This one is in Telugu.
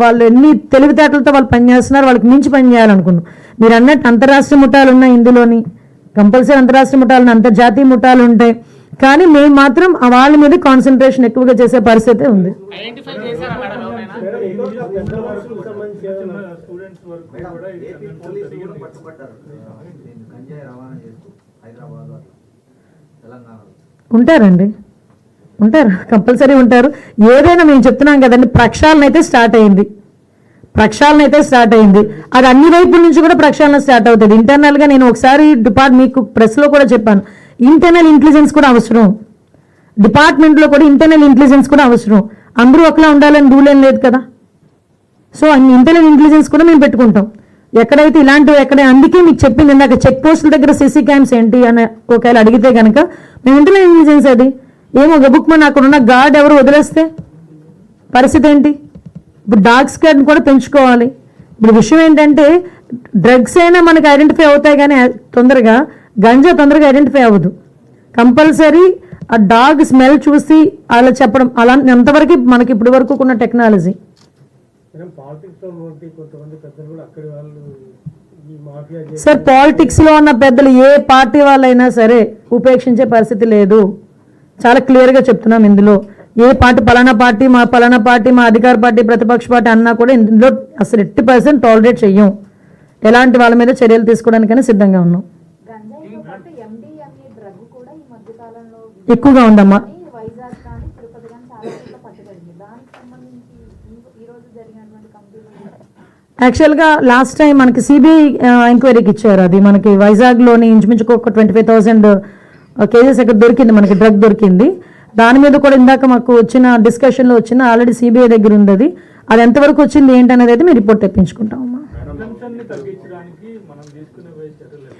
వాళ్ళు ఎన్ని తెలివితేటలతో వాళ్ళు పనిచేస్తున్నారు, వాళ్ళకి మించి పని చేయాలనుకున్నాం. మీరు అన్నట్టు అంతర్రాష్ట్ర ముఠాలు ఉన్నాయి ఇందులోని, కంపల్సరీ అంతర్రాష్ట్ర ముఠాలు అంతర్జాతీయ ముఠాలు ఉంటాయి. కానీ మేము మాత్రం వాళ్ళ మీద కాన్సన్ట్రేషన్ ఎక్కువగా చేసే పరిస్థితి ఉంది. ఉంటారండి, ఉంటారు, కంపల్సరీ ఉంటారు. ఏదైనా మేము చెప్తున్నాం కదండి, ప్రక్షాళన అయితే స్టార్ట్ అయింది. అది అన్ని వైపుల నుంచి కూడా ప్రక్షాళన స్టార్ట్ అవుతుంది. ఇంటర్నల్గా నేను ఒకసారి మీకు ప్రెస్లో కూడా చెప్పాను, ఇంటర్నల్ ఇంటెలిజెన్స్ కూడా అవసరం, డిపార్ట్మెంట్లో కూడా ఇంటర్నల్ ఇంటెలిజెన్స్ కూడా అవసరం. అందరూ ఒకలా ఉండాలని రూల్ ఏం లేదు కదా. సో ఇంటర్నల్ ఇంటెలిజెన్స్ కూడా మేము పెట్టుకుంటాం ఎక్కడైతే ఇలాంటివి అందుకే మీకు చెప్పింది ఇందాక, చెక్ పోస్టుల దగ్గర సిసి క్యామ్స్ ఏంటి అని ఒకవేళ అడిగితే కనుక మేము ఇంటర్నల్ ఇంటెలిజెన్స్ అది ఏమో గబుక్మని అక్కడ ఉన్న గార్డ్ ఎవరు వదిలేస్తే పరిస్థితి ఏంటి? ఇప్పుడు డాగ్ స్క్వాడ్ కూడా పెంచుకోవాలి. ఇప్పుడు విషయం ఏంటంటే డ్రగ్స్ అయినా మనకి ఐడెంటిఫై అవుతాయి, కానీ తొందరగా గంజా తొందరగా ఐడెంటిఫై అవ్వదు. కంపల్సరీ ఆ డాగ్ స్మెల్ చూసి అలా చెప్పడం, అలా ఎంతవరకు మనకి ఇప్పటి వరకు ఉన్న టెక్నాలజీ. సార్ పాలిటిక్స్లో ఉన్న పెద్దలు ఏ పార్టీ వాళ్ళైనా సరే ఉపేక్షించే పరిస్థితి లేదు. చాలా క్లియర్గా చెప్తున్నాం ఇందులో. ఏ పార్టీ పలానా పార్టీ మా అధికార పార్టీ ప్రతిపక్ష పార్టీ అన్నా కూడా ఇందులో అసలు 80% టాలరేట్ చెయ్యం. ఎలాంటి వాళ్ళ మీద చర్యలు తీసుకోవడానికైనా సిద్ధంగా ఉన్నాం. ఎక్కువగా ఉందమ్మా. యాక్చువల్గా లాస్ట్ టైం మనకి సిబిఐ ఎంక్వైరీకి ఇచ్చారు. అది మనకి వైజాగ్లోని ఇంచుమించుకు ఒక 25,000 కేసెస్ అక్కడ దొరికింది, మనకి డ్రగ్ దొరికింది. దాని మీద కూడా ఇందాక మాకు వచ్చిన డిస్కషన్లో వచ్చిన ఆల్రెడీ సిబిఐ దగ్గర ఉంది. అది ఎంతవరకు వచ్చింది ఏంటనేది అయితే మేము రిపోర్ట్ తెప్పించుకుంటామమ్మా.